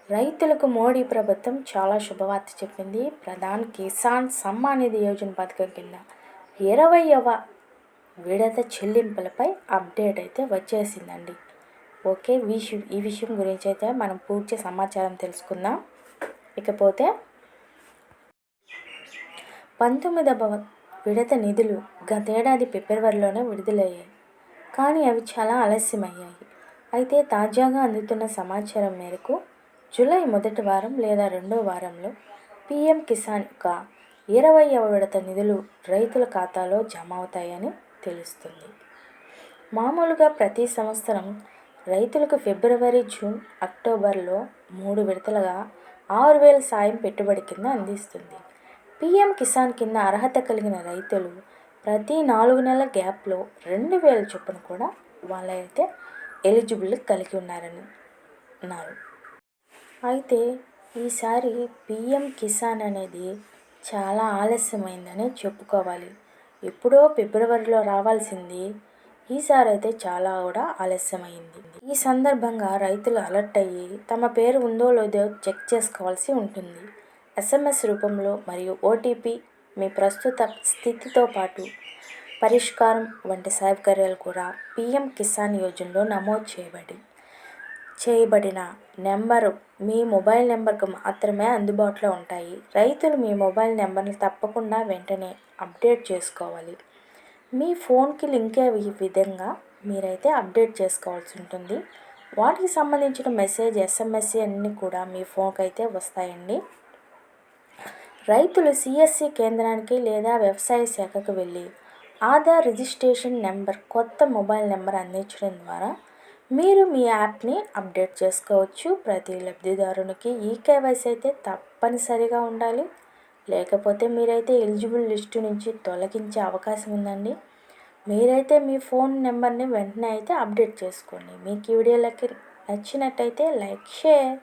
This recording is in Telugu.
రైతులకు మోడీ ప్రభుత్వం చాలా శుభవార్త చెప్పింది. ప్రధాన్ కిసాన్ సమ్మాన్ నిధి యోజన పథకం కింద 20వ విడత చెల్లింపులపై అప్డేట్ అయితే వచ్చేసిందండి. ఓకే, ఈ విషయం గురించి అయితే మనం పూర్తి సమాచారం తెలుసుకుందాం. ఇకపోతే 19వ విడత నిధులు గతేడాది ఫిబ్రవరిలోనే విడుదలయ్యాయి, కానీ అవి చాలా ఆలస్యమయ్యాయి. అయితే తాజాగా అందుతున్న సమాచారం మేరకు జూలై మొదటి వారం లేదా రెండో వారంలో పీఎం కిసాన్ యొక్క 20వ విడత నిధులు రైతుల ఖాతాలో జమ అవుతాయని తెలుస్తుంది. మామూలుగా ప్రతి సంవత్సరం రైతులకు ఫిబ్రవరి, జూన్, అక్టోబర్లో 3 విడతలుగా 6,000 సాయం పెట్టుబడి కింద అందిస్తుంది. పీఎం కిసాన్ కింద అర్హత కలిగిన రైతులు ప్రతి 4 నెలల గ్యాప్లో 2,000 చొప్పున కూడా వాళ్ళైతే ఎలిజిబుల్ కలిగి అన్నారు. అయితే ఈసారి పీఎం కిసాన్ అనేది చాలా ఆలస్యమైందని చెప్పుకోవాలి. ఎప్పుడో ఫిబ్రవరిలో రావాల్సింది ఈసారి అయితే చాలా కూడా ఆలస్యమైంది. ఈ సందర్భంగా రైతులు అలర్ట్ అయ్యి తమ పేరు ఉందో లేదో చెక్ చేసుకోవాల్సి ఉంటుంది. SMS రూపంలో మరియు OTP మీ ప్రస్తుత స్థితితో పాటు పరిష్కారం వంటి సౌకర్యాలు కూడా పీఎం కిసాన్ యోజనలో నమోదు చేయబడిన నెంబరు మీ మొబైల్ నెంబర్కు మాత్రమే అందుబాటులో ఉంటాయి. రైతులు మీ మొబైల్ నెంబర్ని తప్పకుండా వెంటనే అప్డేట్ చేసుకోవాలి. మీ ఫోన్కి లింక్ అయ్యే విధంగా మీరైతే అప్డేట్ చేసుకోవాల్సి ఉంటుంది. వాటికి సంబంధించిన మెసేజ్, SMS అన్నీ కూడా మీ ఫోన్కి అయితే వస్తాయండి. రైతులు CSC కేంద్రానికి లేదా వ్యవసాయ శాఖకు వెళ్ళి ఆధార్ రిజిస్ట్రేషన్ నెంబర్, కొత్త మొబైల్ నెంబర్ అందించడం ద్వారా మీరు మీ యాప్ని అప్డేట్ చేసుకోవచ్చు. ప్రతి లబ్ధిదారునికి KYC అయితే తప్పనిసరిగా ఉండాలి, లేకపోతే మీరైతే ఎలిజిబుల్ లిస్టు నుంచి తొలగించే అవకాశం ఉందండి. మీరైతే మీ ఫోన్ నెంబర్ని వెంటనే అయితే అప్డేట్ చేసుకోండి. మీకు ఈ వీడియోలకి నచ్చినట్టయితే లైక్, షేర్.